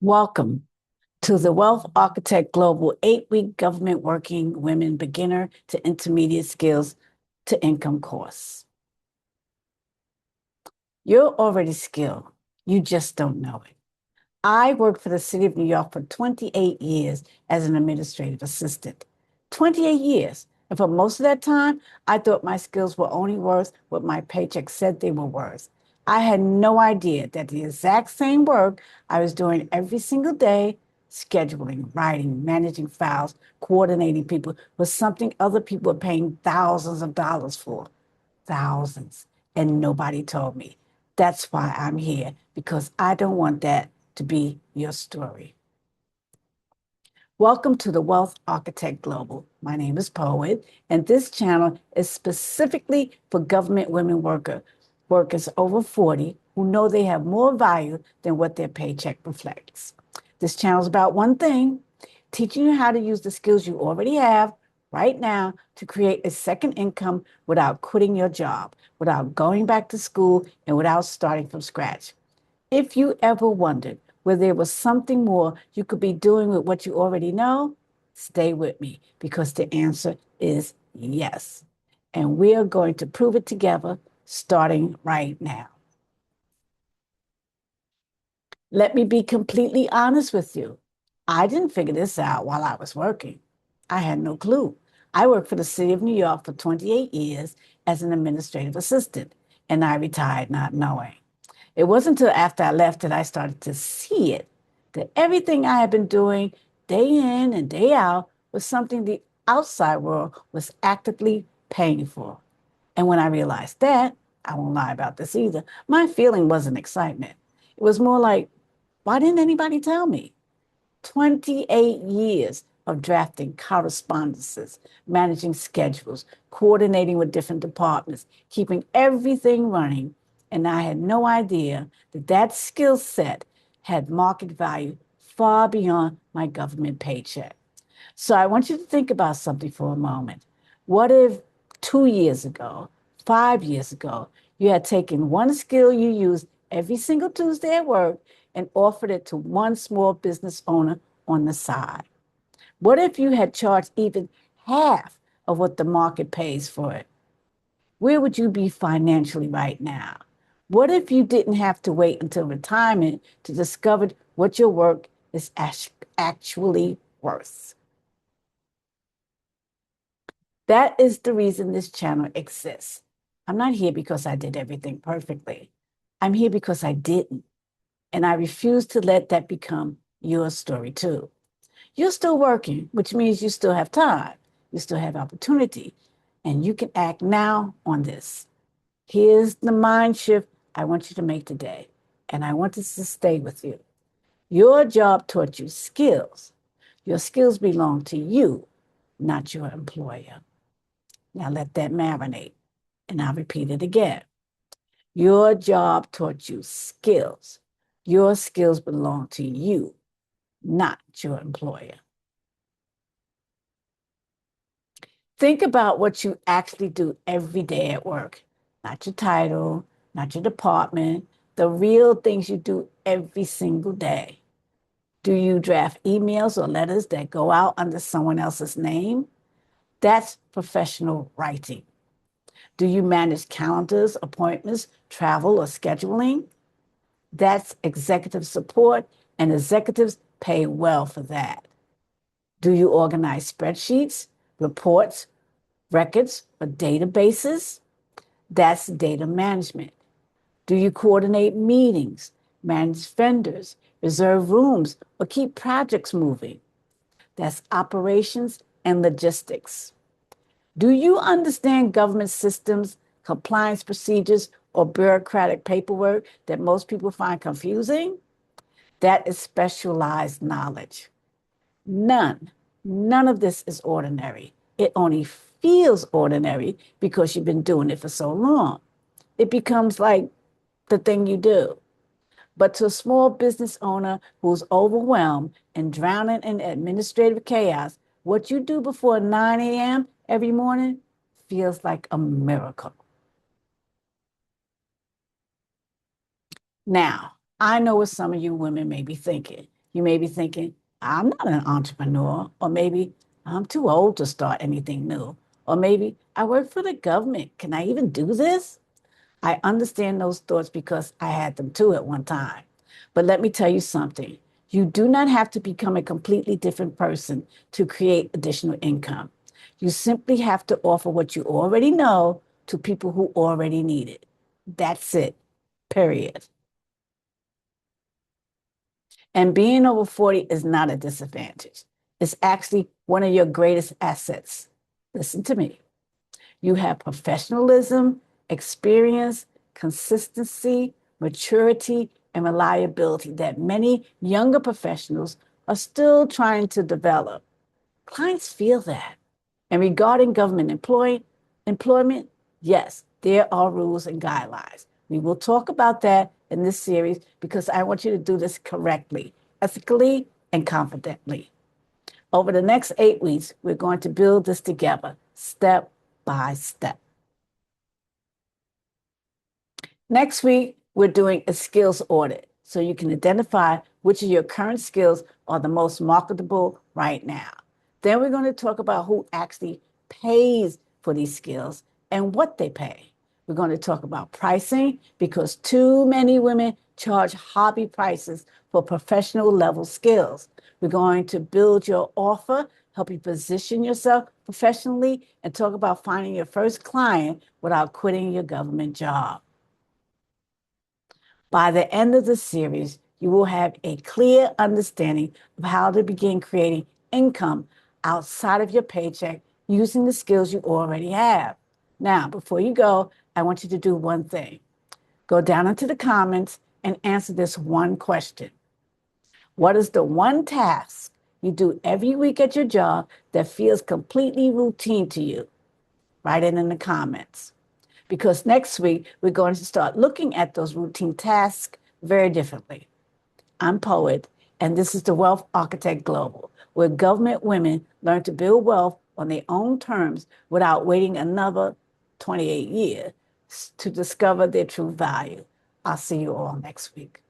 Welcome to the Wealth Architect Global 8-week government working women beginner to intermediate skills to income course. You're already skilled. You just don't know it. I worked for the city of New York for 28 years as an administrative assistant. 28 years. And for most of that time, I thought my skills were only worth what my paycheck said they were worth. I had no idea that the exact same work I was doing every single day, scheduling, writing, managing files, coordinating people, was something other people were paying thousands of dollars for. Thousands. And nobody told me. That's why I'm here, because I don't want that to be your story. Welcome to the Wealth Architect Global. My name is Poet, and this channel is specifically for government women workers over 40 who know they have more value than what their paycheck reflects. This channel is about one thing: teaching you how to use the skills you already have right now to create a second income without quitting your job, without going back to school, and without starting from scratch. If you ever wondered whether there was something more you could be doing with what you already know, stay with me, because the answer is yes. And we are going to prove it together starting right now. Let me be completely honest with you. I didn't figure this out while I was working. I had no clue. I worked for the city of New York for 28 years as an administrative assistant, and I retired not knowing. It wasn't until after I left that I started to see it, that everything I had been doing day in and day out was something the outside world was actively paying for. And when I realized that, I won't lie about this either, my feeling wasn't excitement. It was more like, why didn't anybody tell me? 28 years of drafting correspondences, managing schedules, coordinating with different departments, keeping everything running. And I had no idea that that skill set had market value far beyond my government paycheck. So I want you to think about something for a moment. What if 2 years ago, 5 years ago, you had taken one skill you used every single Tuesday at work and offered it to one small business owner on the side? What if you had charged even half of what the market pays for it? Where would you be financially right now? What if you didn't have to wait until retirement to discover what your work is actually worth? That is the reason this channel exists. I'm not here because I did everything perfectly. I'm here because I didn't. And I refuse to let that become your story too. You're still working, which means you still have time. You still have opportunity. And you can act now on this. Here's the mind shift I want you to make today. And I want this to stay with you. Your job taught you skills. Your skills belong to you, not your employer. Now let that marinate. And I'll repeat it again. Your job taught you skills. Your skills belong to you, not your employer. Think about what you actually do every day at work, not your title, not your department, the real things you do every single day. Do you draft emails or letters that go out under someone else's name? That's professional writing. Do you manage calendars, appointments, travel, or scheduling? That's executive support, and executives pay well for that. Do you organize spreadsheets, reports, records, or databases? That's data management. Do you coordinate meetings, manage vendors, reserve rooms, or keep projects moving? That's operations and logistics. Do you understand government systems, compliance procedures, or bureaucratic paperwork that most people find confusing? That is specialized knowledge. None of this is ordinary. It only feels ordinary because you've been doing it for so long. It becomes like the thing you do. But to a small business owner who's overwhelmed and drowning in administrative chaos, what you do before 9 a.m. every morning feels like a miracle. Now, I know what some of you women may be thinking. You may be thinking, I'm not an entrepreneur, or maybe I'm too old to start anything new, or maybe I work for the government. Can I even do this? I understand those thoughts because I had them too at one time. But let me tell you something. You do not have to become a completely different person to create additional income. You simply have to offer what you already know to people who already need it. That's it, period. And being over 40 is not a disadvantage. It's actually one of your greatest assets. Listen to me. You have professionalism, experience, consistency, maturity, and reliability that many younger professionals are still trying to develop. Clients feel that. And regarding government employment, yes, there are rules and guidelines. We will talk about that in this series because I want you to do this correctly, ethically, and confidently. Over the next 8 weeks, we're going to build this together, step by step. Next week, we're doing a skills audit so you can identify which of your current skills are the most marketable right now. Then we're going to talk about who actually pays for these skills and what they pay. We're going to talk about pricing because too many women charge hobby prices for professional level skills. We're going to build your offer, help you position yourself professionally, and talk about finding your first client without quitting your government job. By the end of the series, you will have a clear understanding of how to begin creating income outside of your paycheck using the skills you already have. Now, before you go, I want you to do one thing. Go down into the comments and answer this one question. What is the one task you do every week at your job that feels completely routine to you? Write it in the comments. Because next week, we're going to start looking at those routine tasks very differently. I'm Poet, and this is the Wealth Architect Global, where government women learn to build wealth on their own terms without waiting another 28 years to discover their true value. I'll see you all next week.